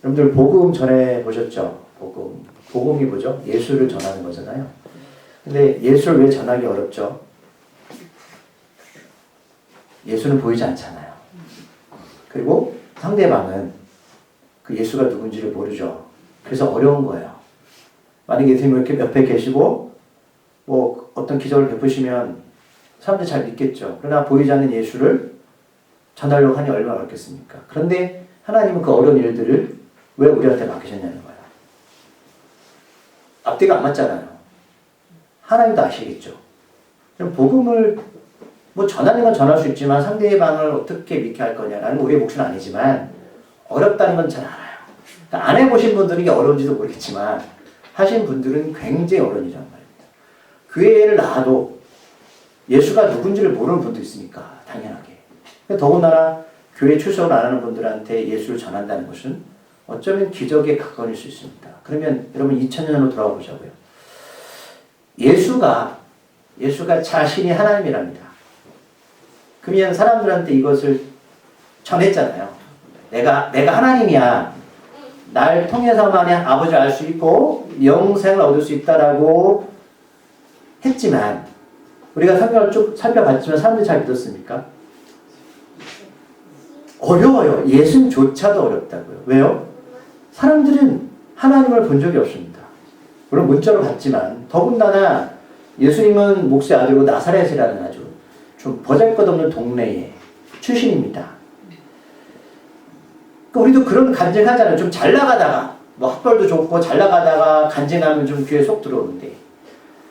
여러분들 복음 전해 보셨죠? 복음이 뭐죠? 예수를 전하는 거잖아요. 근데 예수를 왜 전하기 어렵죠? 예수는 보이지 않잖아요. 그리고 상대방은 그 예수가 누군지를 모르죠. 그래서 어려운 거예요. 만약에 예수님 이렇게 옆에 계시고 뭐 어떤 기적을 베푸시면 사람들이 잘 믿겠죠. 그러나 보이지 않는 예수를 전하려고 하니 얼마나 어렵겠습니까? 그런데 하나님은 그 어려운 일들을 왜 우리한테 맡기셨냐는 거예요. 앞뒤가 안 맞잖아요. 하나님도 아시겠죠. 그럼 복음을 뭐 전하는 건 전할 수 있지만 상대방을 어떻게 믿게 할 거냐라는 우리의 몫은 아니지만 어렵다는 건 잘 알아요. 그러니까 안 해보신 분들은 이게 어려운지도 모르겠지만 하신 분들은 굉장히 어려운 일이란 말입니다. 교회를 나와도 예수가 누군지를 모르는 분도 있으니까 당연하게. 더군다나 교회 출석을 안 하는 분들한테 예수를 전한다는 것은 어쩌면 기적에 가까울 수 있습니다. 그러면 여러분 2000년으로 돌아가 보자고요. 예수가 자신이 하나님이랍니다. 그러면 사람들한테 이것을 전했잖아요. 내가 하나님이야. 날 통해서만이 아버지를 알 수 있고 영생을 얻을 수 있다라고 했지만 우리가 성경을 쭉 살펴봤지만 사람들이 잘 믿었습니까? 어려워요. 예수님조차도 어렵다고요. 왜요? 사람들은 하나님을 본 적이 없습니다. 물론 문자로 봤지만 더군다나 예수님은 목수의 아들이고 나사렛이라는 아주 좀 보잘것없는 동네의 출신입니다. 그러니까 우리도 그런 간증하잖아요. 좀 잘 나가다가 뭐 학벌도 좋고 잘 나가다가 간증하면 좀 귀에 쏙 들어오는데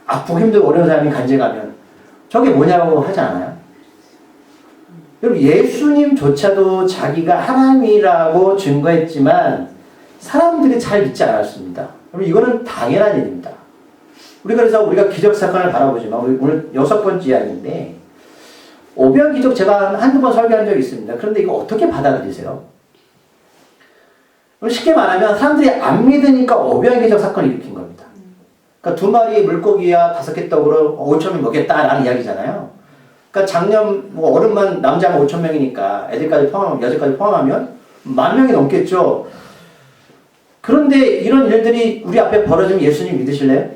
아프고 힘들고 어려운 사람이 간증하면 저게 뭐냐고 하지 않아요? 여러분 예수님조차도 자기가 하나님이라고 증거했지만 사람들이 잘 믿지 않았습니다. 여러분 이거는 당연한 일입니다. 그래서 우리가 기적사건을 바라보지만 우리 오늘 6번째 이야기인데 오병기적 제가 한두 번 설교한 적이 있습니다. 그런데 이거 어떻게 받아들이세요? 쉽게 말하면 사람들이 안 믿으니까 오병기적 사건을 일으킨 겁니다. 그러니까 2마리 물고기와 5개 떡으로 5,000명 먹겠다라는 이야기잖아요. 그러니까 작년 뭐 어른만 남자만 5,000명이니까 애들까지 포함하면 여자까지 포함하면 10,000명이 넘겠죠. 그런데 이런 일들이 우리 앞에 벌어지면 예수님 믿으실래요?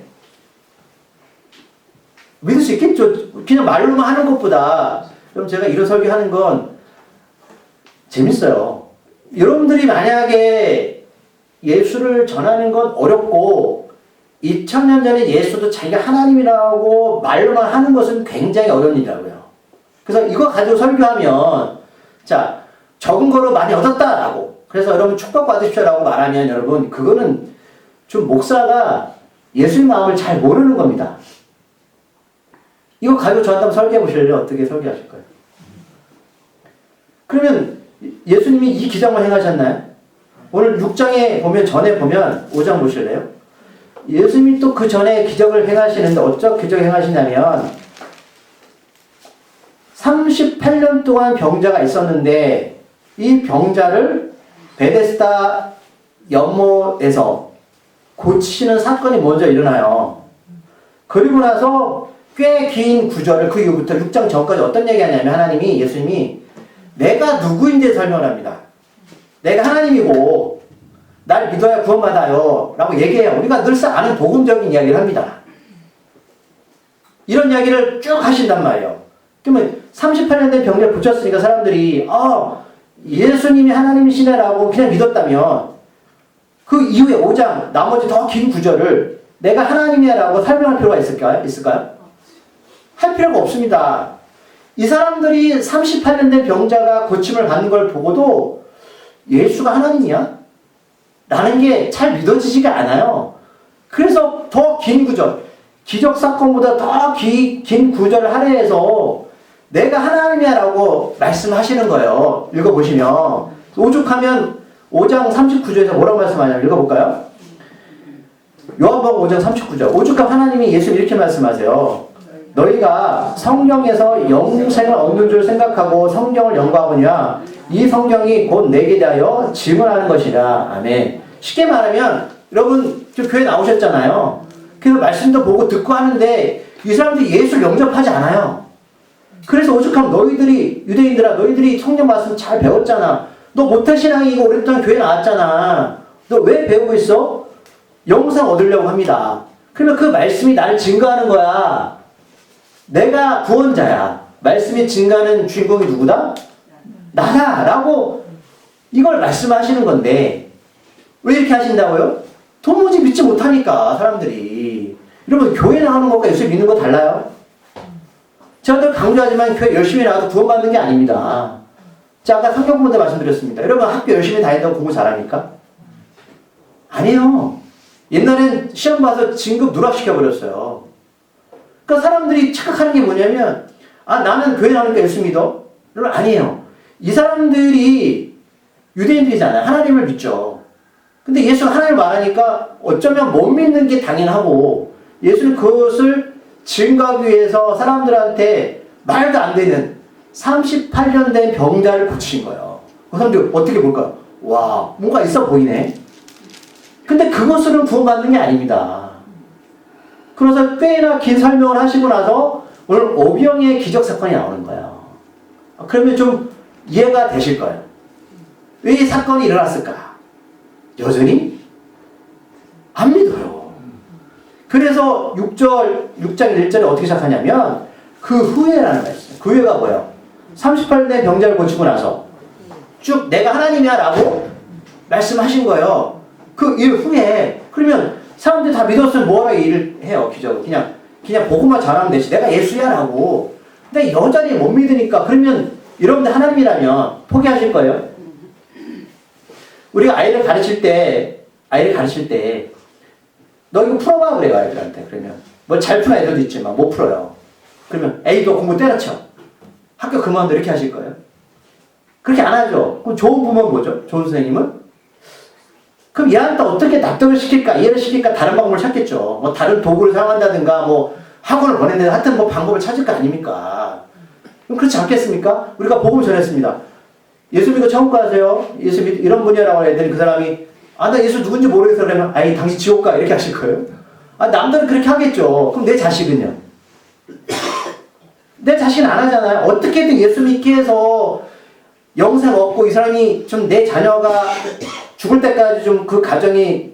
믿을 수 있겠죠. 그냥 말로만 하는 것보다 그럼 제가 이런 설교하는 건 재밌어요. 여러분들이 만약에 예수를 전하는 건 어렵고 2000년 전에 예수도 자기가 하나님이라고 말로만 하는 것은 굉장히 어려운 일이라고요. 그래서 이거 가지고 설교하면 자 적은 거로 많이 얻었다라고 그래서 여러분 축복받으십시오라고 말하면 여러분 그거는 좀 목사가 예수의 마음을 잘 모르는 겁니다. 이거 가지고 저한테 한번 설교해 보실래요? 어떻게 설교하실 거예요? 그러면 예수님이 이 기적만 행하셨나요? 오늘 6장에 보면 전에 보면 5장 보실래요? 예수님이 또 그 전에 기적을 행하시는데 어쩌 기적을 행하시냐면 38년 동안 병자가 있었는데 이 병자를 베데스다 연못에서 고치시는 사건이 먼저 일어나요. 그리고 나서 꽤 긴 구절을 그 이후부터 6장 전까지 어떤 얘기하냐면 하나님이 예수님이 내가 누구인지 설명을 합니다. 내가 하나님이고 날 믿어야 구원받아요 라고 얘기해요. 우리가 늘상 아는 복음적인 이야기를 합니다. 이런 이야기를 쭉 하신단 말이에요. 그러면 38년 된 병자를 고쳤으니까 사람들이 예수님이 하나님이시네라고 그냥 믿었다면 그 이후에 5장 나머지 더 긴 구절을 내가 하나님이야라고 설명할 필요가 있을까요? 할 필요가 없습니다. 이 사람들이 38년 된 병자가 고침을 받는 걸 보고도 예수가 하나님이야? 라는 게 잘 믿어지지가 않아요. 그래서 더 긴 구절, 기적사건보다 더 긴 구절을 할애해서 내가 하나님이야 라고 말씀하시는 거예요. 읽어보시면. 오죽하면 5장 39절에서 뭐라고 말씀하냐면 읽어볼까요? 요한복음 5장 39절. 오죽하면 하나님이 예수 이렇게 말씀하세요. 너희가 성경에서 영생을 얻는 줄 생각하고 성경을 연구하거냐 이 성경이 곧 내게 대하여 증언하는 것이라. 아멘. 쉽게 말하면 여러분 좀 교회 나오셨잖아요. 그래서 말씀도 보고 듣고 하는데 이 사람들이 예수를 영접하지 않아요. 그래서 오죽하면 너희들이 유대인들아 너희들이 성경 말씀 잘 배웠잖아. 너 모태신앙이 이거 오랫동안 교회 나왔잖아. 너 왜 배우고 있어? 영생 얻으려고 합니다. 그러면 그 말씀이 나를 증거하는 거야. 내가 구원자야. 말씀이 증거하는 주인공이 누구다? 나다. 라고 이걸 말씀하시는 건데 왜 이렇게 하신다고요? 도무지 믿지 못하니까 사람들이. 여러분 교회 나가는 것과 예수 믿는 거 달라요? 제가 늘 강조하지만 교회 열심히 나가도 구원받는 게 아닙니다. 제가 아까 성경 공부 때 말씀드렸습니다. 여러분 학교 열심히 다닌다고 공부 잘합니까? 아니에요. 옛날엔 시험 봐서 진급 누락시켜버렸어요. 그러니까 사람들이 착각하는 게 뭐냐면 나는 교회 나오니까 예수 믿어? 여러분 아니에요. 이 사람들이 유대인들이잖아요. 하나님을 믿죠. 근데 예수가 하나님을 말하니까 어쩌면 못 믿는 게 당연하고 예수는 그것을 증거하기 위해서 사람들한테 말도 안 되는 38년 된 병자를 고치신 거예요. 그 사람들 어떻게 볼까요? 와, 뭔가 있어 보이네. 근데 그것으로는 구원받는 게 아닙니다. 그래서 꽤나 긴 설명을 하시고 나서 오늘 오병이의 기적 사건이 나오는 거예요. 그러면 좀 이해가 되실 거예요. 왜 이 사건이 일어났을까? 여전히 안 믿어요. 그래서 6장 1절에 어떻게 시작하냐면 그 후에라는 말씀. 그 후에가 뭐예요? 38대 병자를 고치고 나서 쭉 내가 하나님이야 라고 말씀하신 거예요. 그 일 후에 그러면 사람들이 다 믿었으면 뭐하러 일을 해요? 기적을 그냥 보고만 잘하면 되지. 내가 예수야 라고. 근데 여전히 못 믿으니까 그러면 여러분들 하나님이라면 포기하실 거예요? 우리가 아이를 가르칠 때 너 이거 풀어봐 그래요 아이들한테. 그러면 뭐 잘 푸는 애들도 있지만 못 풀어요. 그러면 에이 너 공부 때려쳐. 학교 그만둬 이렇게 하실 거예요? 그렇게 안 하죠. 그럼 좋은 부모는 뭐죠? 좋은 선생님은? 그럼 얘한테 어떻게 납득을 시킬까? 이해를 시킬까? 다른 방법을 찾겠죠. 뭐 다른 도구를 사용한다든가 뭐 학원을 보내는데 하여튼 뭐 방법을 찾을 거 아닙니까? 그럼 그렇지 않겠습니까? 우리가 복음을 전했습니다. 예수 믿고 천국 가세요. 예수 믿 이런 분이라고 애들이 그 사람이 나 예수 누군지 모르겠어 그러면 아이 당신 지옥 가 이렇게 하실 거예요? 남들은 그렇게 하겠죠. 그럼 내 자식은요? 내 자식은 안 하잖아요. 어떻게든 예수 믿게 해서 영생 얻고 이 사람이 좀 내 자녀가 죽을 때까지 좀 그 가정이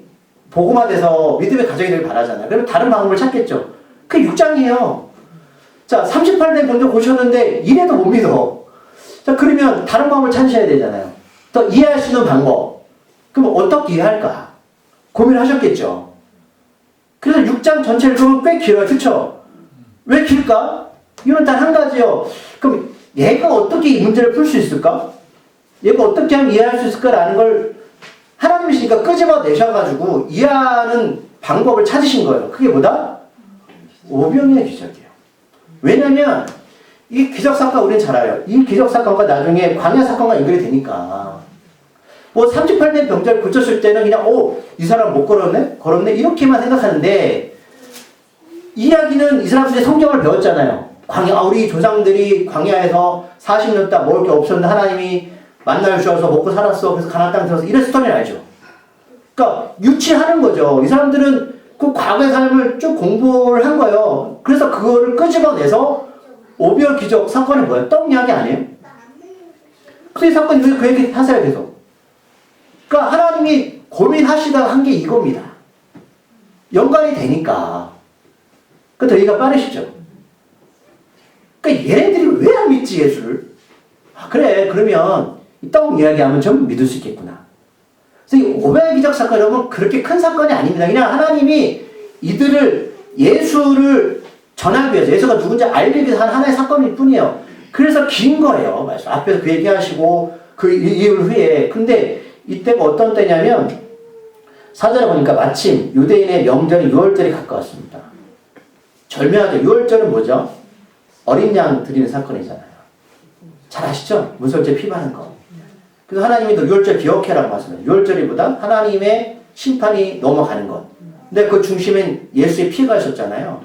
복음화돼서 믿음의 가정이 되길 바라잖아요. 그러면 다른 방법을 찾겠죠. 그게 6장이에요. 자, 38대 병자 고셨는데 이래도 못 믿어. 자, 그러면 다른 방법을 찾으셔야 되잖아요. 더 이해할 수 있는 방법. 그럼 어떻게 이해할까? 고민하셨겠죠. 그래서 6장 전체를 보면 꽤 길어요. 그쵸? 왜 길까? 이유는 단 한 가지요. 그럼 얘가 어떻게 이 문제를 풀 수 있을까? 얘가 어떻게 하면 이해할 수 있을까라는 걸 하나님이시니까 끄집어내셔가지고 이해하는 방법을 찾으신 거예요. 그게 뭐다? 오병이의 기적이에요. 왜냐면 이 기적사건 우리는 잘 알아요. 이 기적사건과 나중에 광야 사건과 연결이 되니까 뭐 38년 병자를 고쳤을 때는 그냥 이 사람 못 걸었네? 이렇게만 생각하는데 이야기는 이 사람들이 성경을 배웠잖아요. 우리 조상들이 광야에서 40년 동안 먹을 게 없었는데 하나님이 만나를 주셔서 먹고 살았어. 그래서 가나안 땅에 들어서 이런 스토리를 알죠. 그러니까 유치하는 거죠. 이 사람들은 그 과거의 삶을 쭉 공부를 한 거예요. 그래서 그거를 끄집어내서 오병 기적 사건이 뭐예요? 떡 이야기 아니에요? 그래서 이 사건이 왜 그 얘기 하세요 계속. 그러니까 하나님이 고민하시다가 한 게 이겁니다. 연관이 되니까. 더 얘기가 빠르시죠? 그러니까 얘네들이 왜 안 믿지 예수를? 그래 그러면 이 떡 이야기하면 좀 믿을 수 있겠구나. 그래서 이 오병이어 기적 사건 여러분 그렇게 큰 사건이 아닙니다. 그냥 하나님이 이들을 예수를 전하기 위해서 예수가 누군지 알기 위해서 한 하나의 사건일 뿐이에요. 그래서 긴 거예요. 말씀 앞에서 그 얘기하시고 그 이유 후에. 근데 이때가 어떤 때냐면 사전에 보니까 마침 유대인의 명절인 유월절이 가까웠습니다. 절묘하죠. 유월절은 뭐죠? 어린 양 드리는 사건이잖아요. 잘 아시죠? 문설제 피바는 거. 그래서 하나님이 너 유월절 기억해라고 말씀해요. 유월절이보다 하나님의 심판이 넘어가는 것. 근데 그 중심엔 예수의 피가 있었잖아요.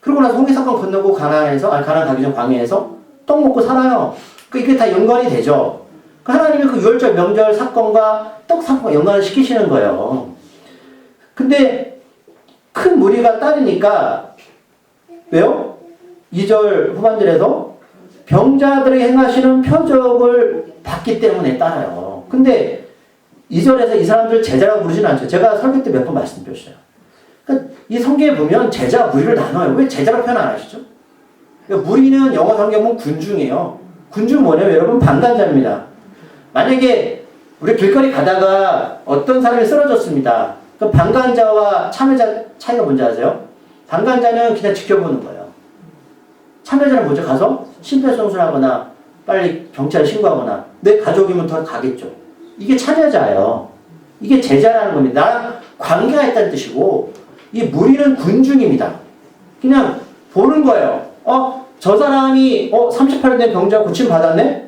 그러고 나서 홍해 사건 건너고 가나안 가기 전 광야에서 떡 먹고 살아요. 이게 다 연관이 되죠. 하나님이 그 유월절 명절 사건과 떡 사건과 연관을 시키시는 거예요. 근데 큰 무리가 따르니까 왜요? 2절 후반절에서 병자들에게 행하시는 표적을 봤기 때문에 따라요. 근데 2절에서 이 사람들 제자라고 부르지는 않죠. 제가 설교 때 몇 번 말씀드렸어요. 그러니까 이 성경에 보면 제자와 무리를 나눠요. 왜 제자로 표현 안 하시죠? 그러니까 무리는 영어 성경 보면 군중이에요. 군중은 뭐냐면 여러분 방관자입니다. 만약에 우리 길거리 가다가 어떤 사람이 쓰러졌습니다. 그 방관자와 참여자 차이가 뭔지 아세요? 방관자는 그냥 지켜보는 거예요. 참여자는 먼저 가서 심폐소생술하거나 빨리 경찰에 신고하거나 내 가족이면 더 가겠죠. 이게 참여자예요. 이게 제자라는 겁니다. 나랑 관계가 있다는 뜻이고 이 무리는 군중입니다. 그냥 보는 거예요. 저 사람이 38년 된 병자가 고침 받았네?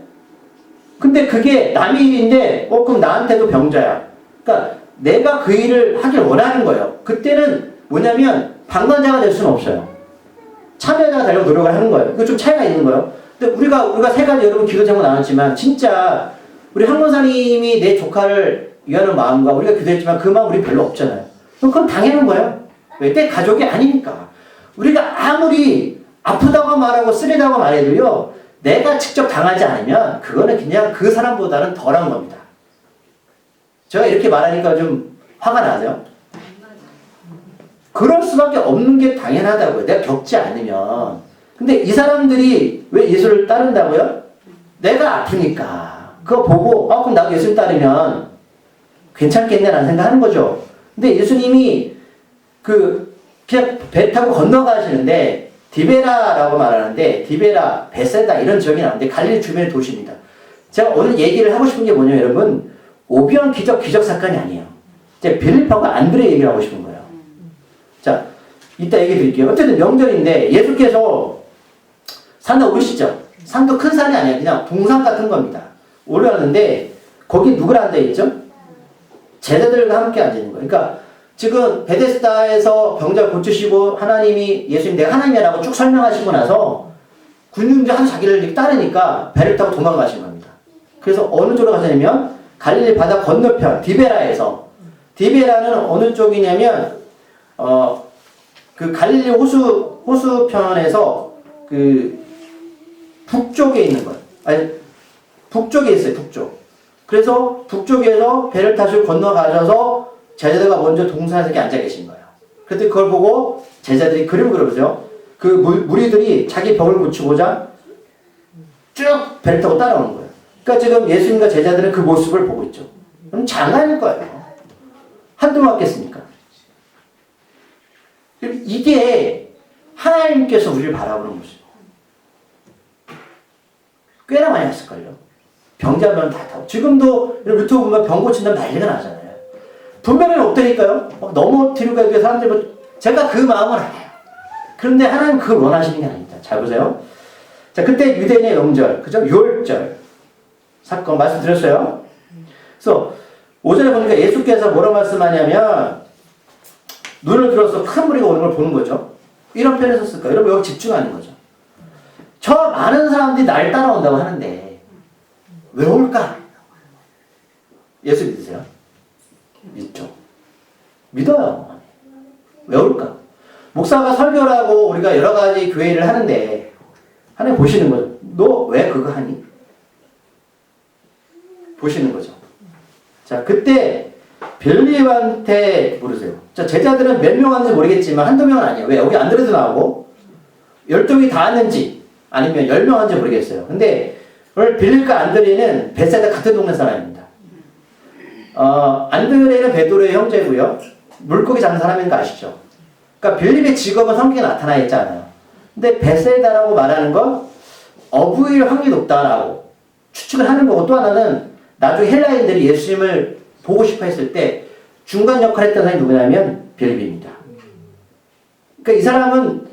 근데 그게 남의 일인데 그럼 나한테도 병자야. 그러니까 내가 그 일을 하길 원하는 거예요. 그때는 뭐냐면 방관자가 될 수는 없어요. 참여자가 되려고 노력을 하는 거예요. 이거 좀 차이가 있는 거예요. 근데 우리가 세 가지 여러분 기도 제목 나눴지만 진짜 우리 한 권사님이 내 조카를 위하는 마음과 우리가 기도했지만 그 마음 우리 별로 없잖아요. 그럼 당연한 거예요. 왜? 내 가족이 아니니까. 우리가 아무리 아프다고 말하고 쓰리다고 말해도요. 내가 직접 당하지 않으면 그거는 그냥 그 사람보다는 덜한 겁니다. 제가 이렇게 말하니까 좀 화가 나죠? 그럴 수밖에 없는 게 당연하다고요. 내가 겪지 않으면. 근데 이 사람들이 왜 예수를 따른다고요? 내가 아프니까. 그거 보고 그럼 나도 예수를 따르면 괜찮겠네라는 생각하는 거죠. 근데 예수님이 그냥 배 타고 건너가시는데 디베라라고 말하는데 디베라, 베세다 이런 지역이 나오는데 갈릴리 주변의 도시입니다. 제가 오늘 얘기를 하고 싶은 게 뭐냐면 여러분 오병 기적 사건이 아니에요. 제가 빌립하고 안드레 얘기를 하고 싶은 거예요. 자, 이따 얘기 드릴게요. 어쨌든 명절인데 예수께서 산에 오르시죠. 산도 큰 산이 아니에요. 그냥 동산 같은 겁니다. 올라가는데 거기 누구랑 앉아있죠? 제자들과 함께 앉아있는 거예요. 그러니까 지금 베데스다에서 병자를 고치시고 하나님이 예수님 내가 하나님이라고 쭉 설명하시고 나서 군중들 하도 자기를 따르니까 배를 타고 도망가신 겁니다. 그래서 어느 쪽으로 가시냐면 갈릴리 바다 건너편 디베라에서 디베라는 어느 쪽이냐면 그 갈릴리 호수편에서 그 북쪽에 있는 거예요. 아니 북쪽에 있어요. 북쪽. 그래서 북쪽에서 배를 타시고 건너가셔서 제자들과 먼저 동산에서 이렇게 앉아 계신 거예요. 그때 그걸 보고 제자들이 그림을 그려보세요. 그 무리들이 자기 병을 고치고자 쭉 배를 타고 따라오는 거예요. 그러니까 지금 예수님과 제자들은 그 모습을 보고 있죠. 그럼 장난일 거예요. 한두 번 왔겠습니까? 이게 하나님께서 우리를 바라보는 모습. 꽤나 많이 왔을걸요. 병자면 다 타고. 지금도 유튜브 보면 병 고친다면 난리가 나잖아요. 분명히 없다니까요. 넘어뜨리고 해도 사람들 제가 그 마음을 알아요. 그런데 하나님 그걸 원하시는 게 아닙니다. 잘 보세요. 자, 그때 유대인의 명절, 그죠? 6월절 사건 말씀드렸어요. 그래서 오전에 보니까 예수께서 뭐라 말씀하냐면 눈을 들어서 큰 무리가 오는 걸 보는 거죠. 이런 표현을 썼을까요? 여러분 여기 집중하는 거죠. 저 많은 사람들이 날 따라온다고 하는데 왜 올까? 예수 믿으세요? 믿죠. 믿어요. 왜 올까? 목사가 설교를 하고 우리가 여러 가지 교회 일을 하는데 하나님 보시는 거죠. 너 왜 그거 하니? 보시는 거죠. 자, 그때 빌립한테 물으세요. 자, 제자들은 몇 명 왔는지 모르겠지만 한두 명은 아니에요. 왜? 여기 안드레도 나오고 12명이 다 왔는지 아니면 10명 왔는지 모르겠어요. 근데 오늘 빌립과 안드레는 베세다 같은 동네 사람입니다. 안드레는 베드로의 형제고요. 물고기 잡는 사람인 거 아시죠? 그러니까 빌립의 직업은 성경에 나타나 있잖아요. 근데 베세다라고 말하는 건 어부일 확률이 높다라고 추측을 하는 거고 또 하나는 나중에 헬라인들이 예수님을 보고 싶어 했을 때 중간 역할을 했던 사람이 누구냐면 빌립입니다. 그러니까 이 사람은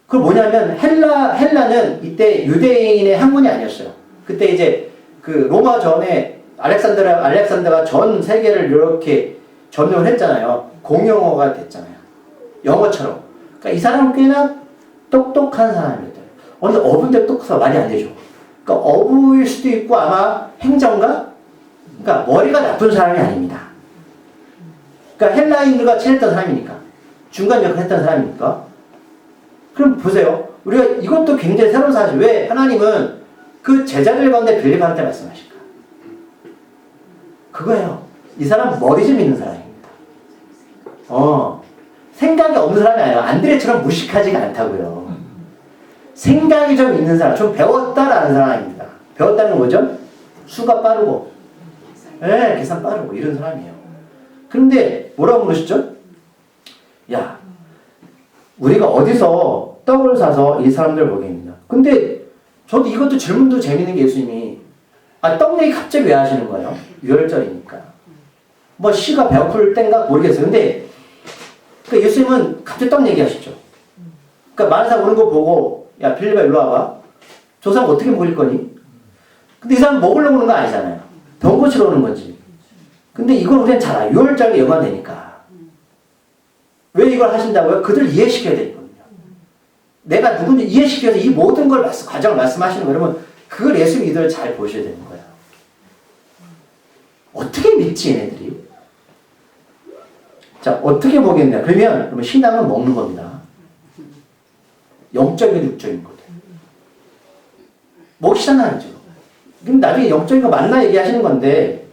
그걸 뭐냐면 헬라는 이때 유대인의 학문이 아니었어요. 그때 이제 그 로마 전에 알렉산더가 전 세계를 이렇게 점령을 했잖아요. 공용어가 됐잖아요. 영어처럼. 그러니까 이 사람은 꽤나 똑똑한 사람입니다. 근데 어부인데 똑똑해서 말이 안 되죠. 그러니까 어부일 수도 있고 아마 행정가? 그러니까 머리가 나쁜 사람이 아닙니다. 그러니까 헬라인들과 친했던 사람이니까. 중간 역할을 했던 사람이니까. 그럼 보세요. 우리가 이것도 굉장히 새로운 사실. 왜 하나님은 그 제자들 가운데 빌립한테 말씀하실까? 그거예요. 이 사람 머리 좀 있는 사람입니다. 생각이 없는 사람이 아니에요. 안드레처럼 무식하지가 않다고요. 생각이 좀 있는 사람, 좀 배웠다라는 사람입니다. 배웠다는 건 뭐죠? 수가 빠르고, 계산 빠르고 이런 사람이에요. 그런데 뭐라고 물으시죠? 야, 우리가 어디서 떡을 사서 이 사람들 먹입니다. 근데 저도 이것도 질문도 재밌는 게 예수님이 떡 얘기 갑자기 왜 하시는 거예요? 유월절이니까. 뭐 씨가 배고플 땐가 모르겠어요. 근데 그러니까 예수님은 갑자기 떡 얘기하시죠. 그러니까 많은 사람 오는 거 보고 야 빌립아 일로 와봐. 저 사람 어떻게 먹일 거니? 근데 이 사람 먹으려고 오는 거 아니잖아요. 병 고치러 오는 거지. 근데 이걸 우리는 잘 알아요. 유월절에 연관되니까. 왜 이걸 하신다고요? 그들을 이해시켜야 되거든요. 내가 누군지 이해시켜서 이 모든 걸 과정을 말씀하시는 거예요. 여러분 그걸 예수님 이들을 잘 보셔야 되는 거예요. 어떻게 믿지 얘네들이? 자 어떻게 보겠냐? 그러면 신앙은 먹는 겁니다. 영적인 육적인 거죠. 먹시잖아요. 그럼 나중에 영적인 거 맞나 얘기하시는 건데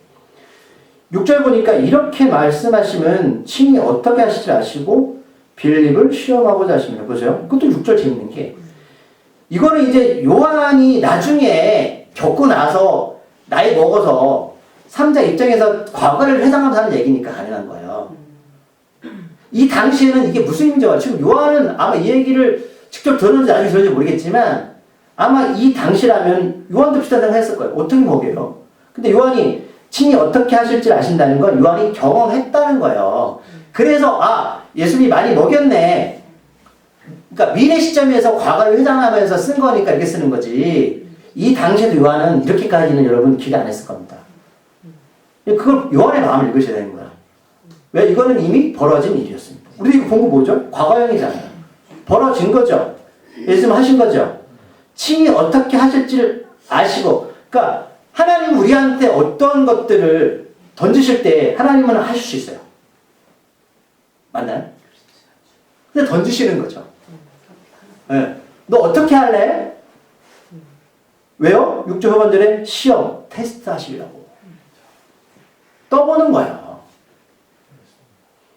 6절 보니까 이렇게 말씀하시면 친히 어떻게 하실지 아시고 빌립을 시험하고자 하십니다. 보세요. 그것도 6절 재밌는 게 이거는 이제 요한이 나중에 겪고 나서 나이 먹어서 3자 입장에서 과거를 회상하면서 하는 얘기니까 가능한 거예요. 이 당시에는 이게 무슨 의미인지 지금 요한은 아마 이 얘기를 직접 들었는지 나중에 들었는지 모르겠지만 아마 이 당시라면 요한도 비슷한 생각을 했을 거예요. 어떻게 먹여요? 근데 요한이 친히 어떻게 하실지 아신다는 건 요한이 경험했다는 거예요. 그래서 예수님이 많이 먹였네. 그러니까 미래 시점에서 과거를 회상하면서 쓴 거니까 이렇게 쓰는 거지. 이 당시에도 요한은 이렇게까지는 여러분 기대 안 했을 겁니다. 그걸 요한의 마음을 읽으셔야 되는 거야. 왜? 이거는 이미 벌어진 일이었습니다. 우리 이거 본거 뭐죠? 과거형이잖아요. 벌어진 거죠. 예수님 하신 거죠. 친히 어떻게 하실지를 아시고 그러니까 하나님은 우리한테 어떤 것들을 던지실 때 하나님은 하실 수 있어요. 맞나요? 근데 던지시는 거죠. 네. 너 어떻게 할래? 왜요? 6절 후반절에 시험, 테스트 하시려고. 떠보는 거예요.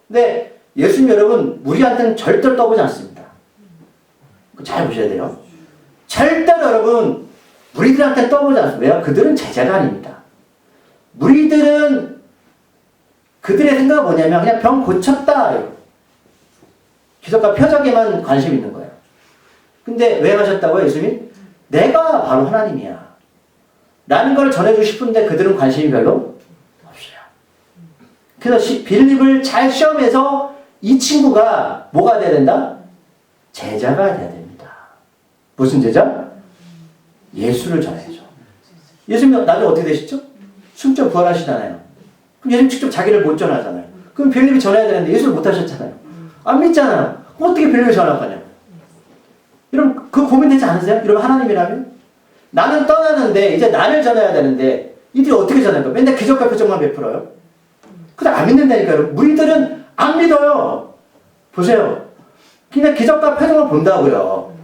근데 예수님 여러분 우리한테는 절대로 떠보지 않습니다. 잘 보셔야 돼요. 절대로 여러분 무리들한테 떠보지 않습니다. 왜요? 그들은 제자가 아닙니다. 무리들은 그들의 생각은 뭐냐면 그냥 병 고쳤다. 기적과 표적에만 관심 있는 거예요. 근데 왜 하셨다고요? 예수님? 내가 바로 하나님이야. 라는 걸 전해주고 싶은데 그들은 관심이 별로 없어요. 그래서 빌립을 잘 시험해서 이 친구가 뭐가 돼야 된다? 제자가 돼야 됩니다. 무슨 제자? 예수를 전해야죠. 예수님 나중에 어떻게 되시죠? 승천 부활하시잖아요. 그럼 예수님 직접 자기를 못 전하잖아요. 그럼 빌립이 전해야 되는데 예수를 못 하셨잖아요. 안 믿잖아요. 어떻게 빌립이 전할 거냐? 여러분 그 고민되지 않으세요? 여러분 하나님이라면? 나는 떠나는데 이제 나를 전해야 되는데 이들이 어떻게 전할까? 맨날 기적과 표적만 베풀어요. 근데 안 믿는다니까요. 무리들은 안 믿어요. 보세요. 그냥 기적과 표적을 본다고요.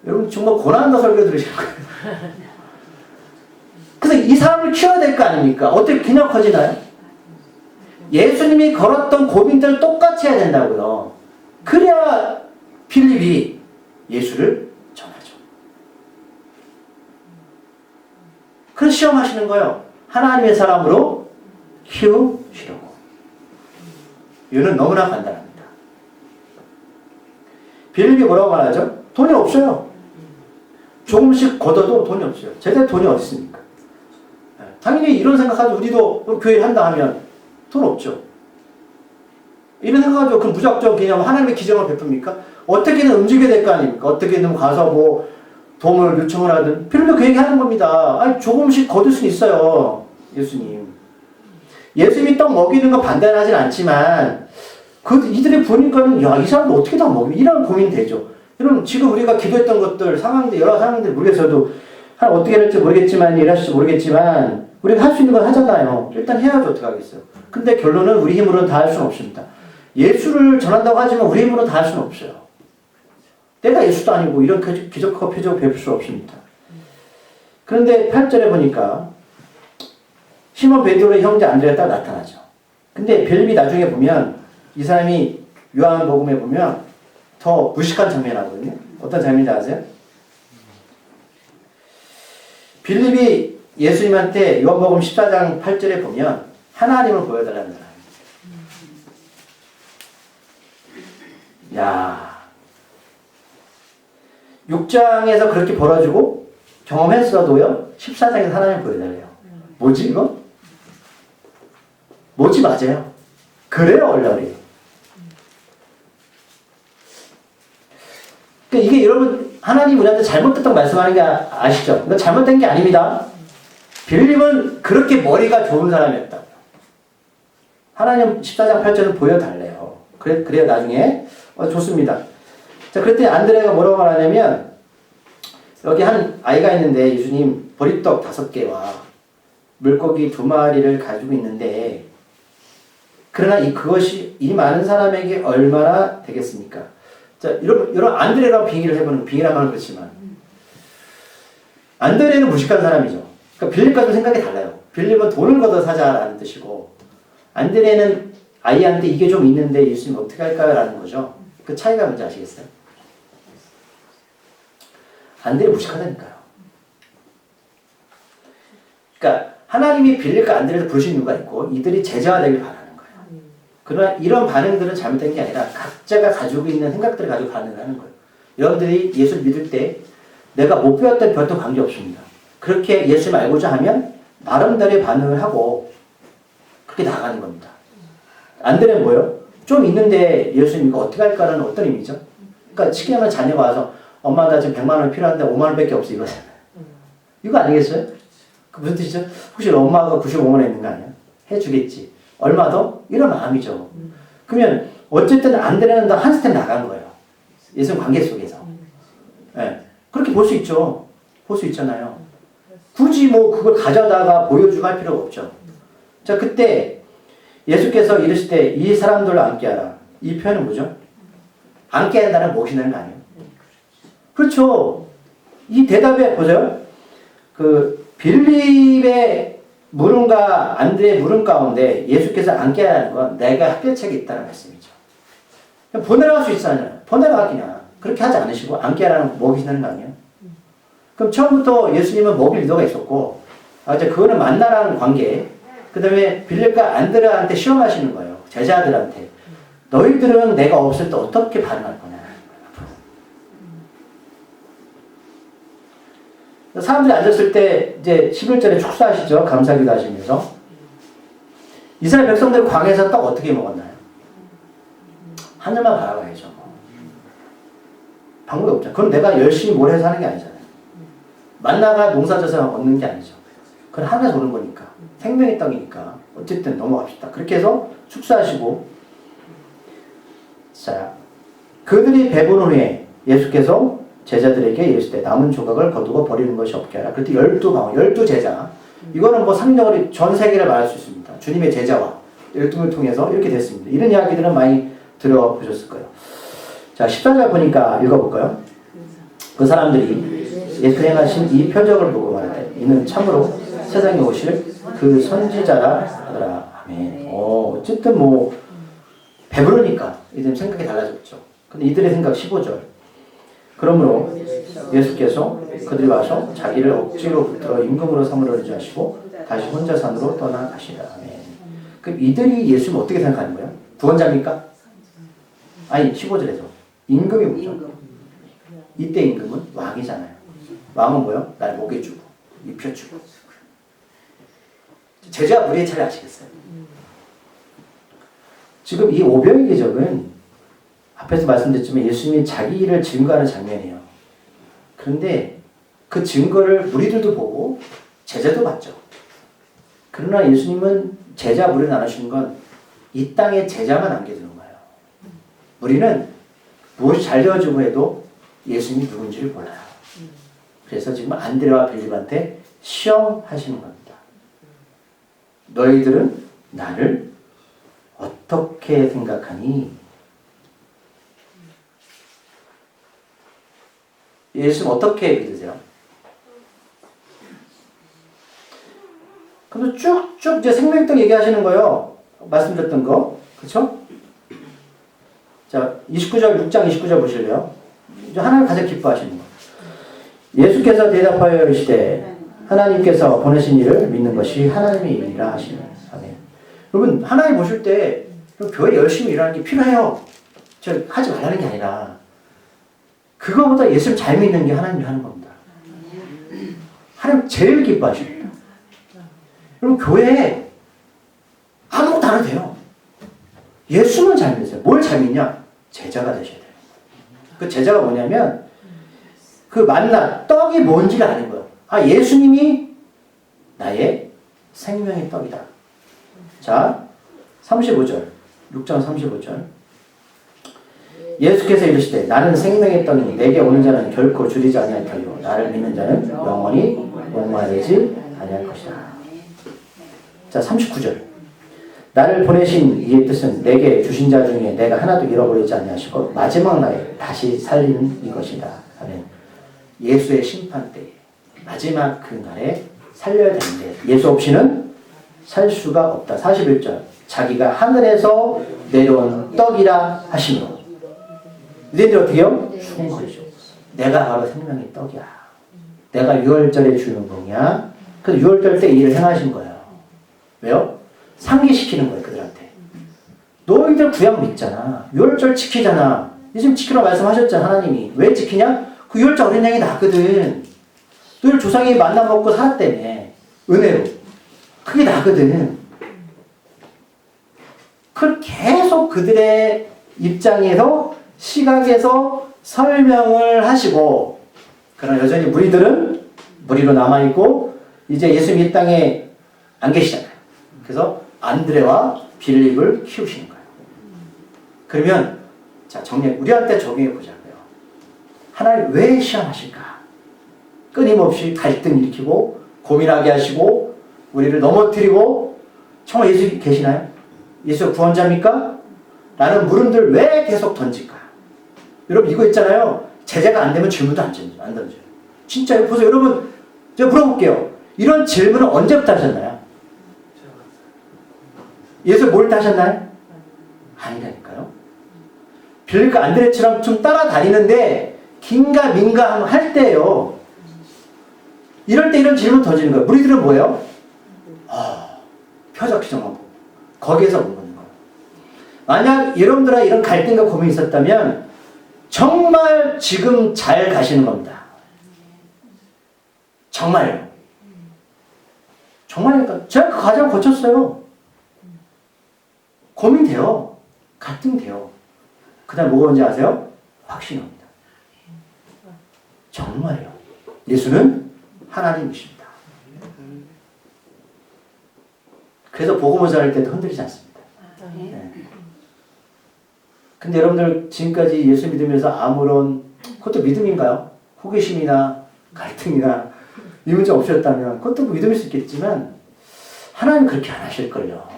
여러분 정말 고난도 설교 들으시는 거예요. 그래서 이 사람을 키워야 될 거 아닙니까? 어떻게 그냥 커지나요? 예수님이 걸었던 고민들을 똑같이 해야 된다고요. 그래야 빌립이 예수를 전하죠. 그래서 시험하시는 거예요. 하나님의 사람으로 키우시려고. 이유는 너무나 간단합니다. 빌립이 뭐라고 말하죠? 돈이 없어요. 조금씩 걷어도 돈이 없어요. 제대 돈이 어디 있습니까? 당연히 이런 생각하죠. 우리도 교회를 한다 하면 돈 없죠. 이런 생각하죠. 그럼 무작정 그냥 하나님의 기적을 베풉니까? 어떻게든 움직여야 될 거 아닙니까? 어떻게든 가서 뭐 도움을 요청을 하든 필요도 그 얘기 하는 겁니다. 아니 조금씩 거둘 수는 있어요. 예수님. 예수님이 떡 먹이는 거 반대는 하진 않지만 이들이 보니까는 이 사람도 어떻게 다 먹이? 이런 고민이 되죠. 여러분 지금 우리가 기도했던 것들 상황들 여러 상황들 모르겠어도 어떻게 할지 모르겠지만 일하실지 모르겠지만 우리가 할 수 있는 건 하잖아요. 일단 해야죠. 어떻게 하겠어요. 근데 결론은 우리 힘으로는 다 할 수는 없습니다. 예수를 전한다고 하지만 우리 힘으로는 다 할 수는 없어요. 내가 예수도 아니고 이런 기적과 표적을 베풀 수 없습니다. 그런데 8절에 보니까 시몬 베드로의 형제 안드레가 딱 나타나죠. 근데 빌립이 나중에 보면 이 사람이 요한복음에 보면 더 무식한 장면이 나거든요. 어떤 장면인지 아세요? 빌립이 예수님한테 요한복음 14장 8절에 보면 하나님을 보여달라는 사람. 야, 6장에서 그렇게 벌어지고 경험했어도요 14장에서 하나님을 보여달래요. 뭐지 이거? 뭐지 맞아요. 그래요 원래. 그러니까 이게 여러분 하나님 우리한테 잘못됐다고 말씀하는 게 아시죠? 이건 잘못된 게 아닙니다. 빌립은 그렇게 머리가 좋은 사람이었다고요. 하나님 14장 8절은 보여달래요. 그래요 나중에. 좋습니다. 자, 그랬더니 안드레가 뭐라고 말하냐면 여기 한 아이가 있는데 예수님 보리떡 5개와 물고기 2마리를 가지고 있는데 그러나 그것이 이 많은 사람에게 얼마나 되겠습니까? 자, 여러분 안드레랑 비교를 해보는 비교란 말은 그렇지만 안드레는 무식한 사람이죠. 그러니까 빌립과 좀 생각이 달라요. 빌립은 돈을 걷어 사자라는 뜻이고 안드레는 아이한테 이게 좀 있는데 예수님 어떻게 할까요? 라는 거죠. 그 차이가 뭔지 아시겠어요? 안드레 무식하다니까요. 그러니까 하나님이 빌립과 안드레를 부르신 이유가 있고 이들이 제자가 되길 바라는 거예요. 그러나 이런 반응들은 잘못된 게 아니라 각자가 가지고 있는 생각들을 가지고 반응을 하는 거예요. 여러분들이 예수를 믿을 때 내가 못 배웠던 별도 관계없습니다. 그렇게 예수를 알고자 하면 나름대로의 반응을 하고 그렇게 나가는 겁니다. 안드레는 뭐예요? 좀 있는데 예수님 이거 어떻게 할까라는 어떤 의미죠? 그러니까 쉽게 하면 자녀가 와서 엄마 나 지금 100만 원 필요한데 5만 원밖에 없어 이거잖아요. 이거 아니겠어요? 그 무슨 뜻이죠? 혹시 엄마가 95만 원 있는 거 아니야? 해주겠지. 얼마 더? 이런 마음이죠. 그러면 어쨌든 안드레는 더 한 스텝 나간 거예요. 예수님 관계 속에서. 네. 그렇게 볼 수 있죠. 볼 수 있잖아요. 굳이 뭐 그걸 가져다가 보여주고 할 필요가 없죠. 자, 그때 예수께서 이르실 때 이 사람들을 앉게 하라. 이 표현은 뭐죠? 앉게 한다는 무엇이라는 거 아니에요? 그렇죠. 이 대답에 보세요. 그 빌립의 물음과 안드레의 물음 가운데 예수께서 앉게 하라는 건 내가 합격책이 있다는 말씀이죠. 보내라갈 수 있잖아요. 보내라가 그냥. 그렇게 하지 않으시고 앉게 하라는 먹이시는 거 아니에요? 그럼 처음부터 예수님은 먹일 의도가 있었고 그거는 만나라는 관계. 그 다음에 빌립과 안드레한테 시험하시는 거예요. 제자들한테. 너희들은 내가 없을 때 어떻게 반응할 거냐. 사람들이 앉았을 때 이제 11절에 축사하시죠. 감사기도 하시면서. 이스라엘 백성들 광야에서 떡 어떻게 먹었나요? 하늘만 바라봐야죠. 방법이 없죠. 그럼 내가 열심히 뭘 해서 하는 게 아니잖아요. 만나가 농사져서 얻는 게 아니죠. 그건 하늘에서 오는 거니까. 생명의 떡이니까. 어쨌든 넘어갑시다. 그렇게 해서 축사하시고 자, 그들이 배부른 후에 예수께서 제자들에게 이르실 때 남은 조각을 거두고 버리는 것이 없게 하라. 그때 12제자. 이거는 뭐 상징적으로 전 세계를 말할 수 있습니다. 주님의 제자와 12명을 통해서 이렇게 됐습니다. 이런 이야기들은 많이 들어보셨을 거예요. 자, 14절 보니까 읽어볼까요? 그 사람들이 예수 행하신 이 표적을 보고 말하되 이는 참으로 세상에 오실 그 선지자라 하더라. 아멘. 어쨌든 뭐 배부르니까 이들 생각이 달라졌죠. 근데 이들의 생각 15절. 그러므로 예수께서 그들이 와서 자기를 억지로 붙들어 임금으로 삼으려 하시고 다시 혼자 산으로 떠나가시라. 아멘. 그럼 이들이 예수를 어떻게 생각하는 거예요? 구원자입니까? 아니 15절에서 임금이 뭐죠? 이때 임금은 왕이잖아요. 왕은 뭐요? 날 먹여주고 입혀주고. 제자가 무리의 차례 아시겠어요? 지금 이 오병의 기적은 앞에서 말씀드렸지만 예수님이 자기 일을 증거하는 장면이에요. 그런데 그 증거를 무리들도 보고 제자도 봤죠. 그러나 예수님은 제자 무리를 나누시는 건 이 땅에 제자만 남겨두는 거예요. 우리는 무엇이 잘 되어지고 해도 예수님이 누군지를 몰라요. 그래서 지금 안드레와 빌립한테 시험하시는 겁니다. 너희들은 나를 어떻게 생각하니? 예수님 어떻게 믿으세요? 그래서 쭉쭉 이제 생명떡 얘기하시는 거예요. 말씀드렸던 거. 그쵸? 자, 29절, 6장 29절 보실래요? 이제 하나님 가장 기뻐하시는 거. 예수께서 대답하여 이르시되 하나님께서 보내신 이를 믿는 것이 하나님의 일이라 하시네. 아멘. 여러분, 하나님 보실 때 교회 열심히 일하는 게 필요해요. 저 하지 말라는 게 아니라 그거보다 예수를 잘 믿는 게 하나님이 하는 겁니다. 하나님 제일 기뻐하십니다. 여러분, 교회에 아무것도 안 해도 돼요. 예수만 잘 믿으세요. 뭘 잘 믿냐? 제자가 되셔야 돼요. 그 제자가 뭐냐면 그 만나 떡이 뭔지를 아는 거예요. 아, 예수님이 나의 생명의 떡이다. 자, 35절. 6장 35절. 예수께서 이르시되 나는 생명의 떡이니 내게 오는 자는 결코 줄이지 아니할 터이요 나를 믿는 자는 영원히 목마르지 아니할 것이다. 자, 39절. 나를 보내신 이의 뜻은 내게 주신 자 중에 내가 하나도 잃어버리지 아니하시고 마지막 날에 다시 살리는 이것이다. 아멘. 예수의 심판 때에 마지막 그 날에 살려야 되는데 예수 없이는 살 수가 없다. 41절. 자기가 하늘에서 내려온 떡이라 하시며 이들이 어떻게 해요? 죽은 거죠. 내가 바로 생명의 떡이야. 내가 유월절에 주는 공이야. 그래서 유월절 때 일을 행하신 거예요. 왜요? 상기시키는 거예요, 그들한테. 너희들 구약 믿잖아. 유월절 지키잖아. 지금 지키라고 말씀하셨잖아, 하나님이. 왜 지키냐? 그 유월절 어린 양이 나거든. 너희들 조상이 만나 먹고 살았다며. 은혜로. 그게 나거든. 그걸 계속 그들의 입장에서, 시각에서 설명을 하시고, 그러나 여전히 무리들은 무리로 남아있고, 이제 예수님 이 땅에 안 계시잖아요. 그래서 안드레와 빌립을 키우시는 거예요. 그러면 자, 우리한테 적용해 보자고요. 하나님 왜 시험하실까? 끊임없이 갈등 일으키고 고민하게 하시고 우리를 넘어뜨리고 정말 예수 계시나요? 예수 구원자입니까? 라는 물음들 왜 계속 던질까? 여러분 이거 있잖아요. 제자가 안 되면 질문도 안 던져요. 진짜요? 보세요. 여러분 제가 물어볼게요. 이런 질문을 언제부터 하셨나요? 예수 뭘 따셨나요? 아니라니까요. 빌립과 안드레처럼 좀 따라다니는데 긴가 민가 할 때예요. 이럴 때 이런 질문 던지는 거예요. 무리들은 뭐예요? 표적시정만 보고 거기에서 묻는 거예요. 만약 여러분들과 이런 갈등과 고민이 있었다면 정말 지금 잘 가시는 겁니다. 정말요. 정말이니까 제가 그 과정 거쳤어요. 고민돼요. 갈등돼요. 그 다음 뭐가 뭔지 아세요? 확신합니다. 정말요. 예수는 하나님이십니다. 그래서 복음을 전할 때도 흔들리지 않습니다. 네. 근데 여러분들 지금까지 예수 믿으면서 아무런 그것도 믿음인가요? 호기심이나 갈등이나 이 문제 없으셨다면 그것도 믿음일 수 있겠지만 하나님 그렇게 안 하실걸요.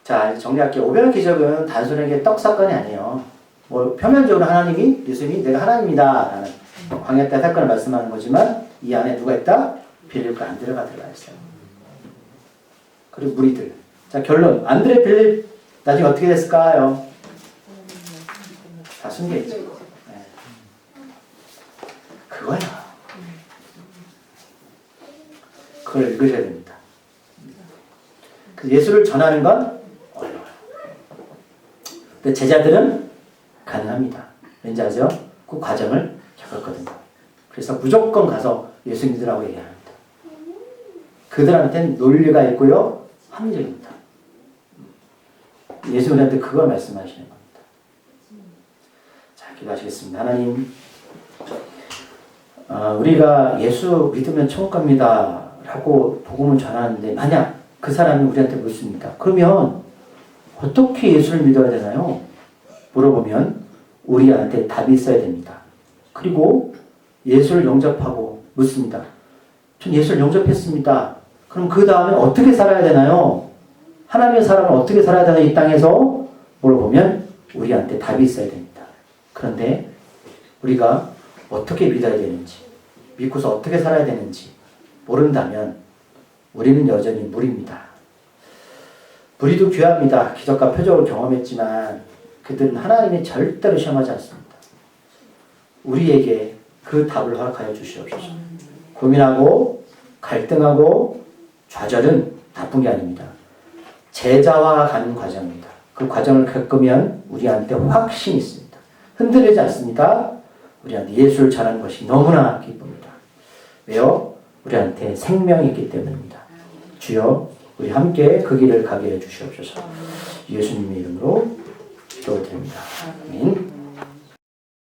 자, 정리할게요. 오병이어 기적은 단순하게 떡 사건이 아니에요. 뭐 표면적으로 하나님이 예수님이 내가 하나님이다 라는 광야 때 사건을 말씀하는 거지만 이 안에 누가 있다? 빌립과 안드레가 들어가 있어요. 그리고 무리들. 자, 결론. 안드레, 빌립 나중에 어떻게 됐을까요? 다 숨겨있죠. 네. 그거야. 그걸 읽으셔야 됩니다. 예수를 전하는 건 어려워요. 근데 제자들은 가능합니다. 왠지 아세요? 그 과정을 겪었거든요. 그래서 무조건 가서 예수 믿으라고 얘기합니다. 그들한테는 논리가 있고요. 합리적입니다. 예수님한테 그걸 말씀하시는 겁니다. 자, 기도하시겠습니다. 하나님, 우리가 예수 믿으면 천국 갑니다 라고 복음을 전하는데 만약 그 사람이 우리한테 묻습니다. 그러면 어떻게 예수를 믿어야 되나요? 물어보면 우리한테 답이 있어야 됩니다. 그리고 예수를 영접하고 묻습니다. 전 예수를 영접했습니다. 그럼 그 다음에 어떻게 살아야 되나요? 하나님의 사람은 어떻게 살아야 되나 이 땅에서 물어보면 우리한테 답이 있어야 됩니다. 그런데 우리가 어떻게 믿어야 되는지 믿고서 어떻게 살아야 되는지 모른다면 우리는 여전히 무리입니다. 무리도 귀합니다. 기적과 표적을 경험했지만 그들은 하나님이 절대로 시험하지 않습니다. 우리에게 그 답을 허락하여 주시옵소서. 고민하고 갈등하고 좌절은 나쁜 게 아닙니다. 제자와 가는 과정입니다. 그 과정을 겪으면 우리한테 확신이 있습니다. 흔들리지 않습니다. 우리한테 예수를 전하는 것이 너무나 기쁩니다. 왜요? 우리한테 생명이 있기 때문입니다. 주여, 우리 함께 그 길을 가게 해 주시옵소서. 예수님의 이름으로 기도드립니다. 아멘.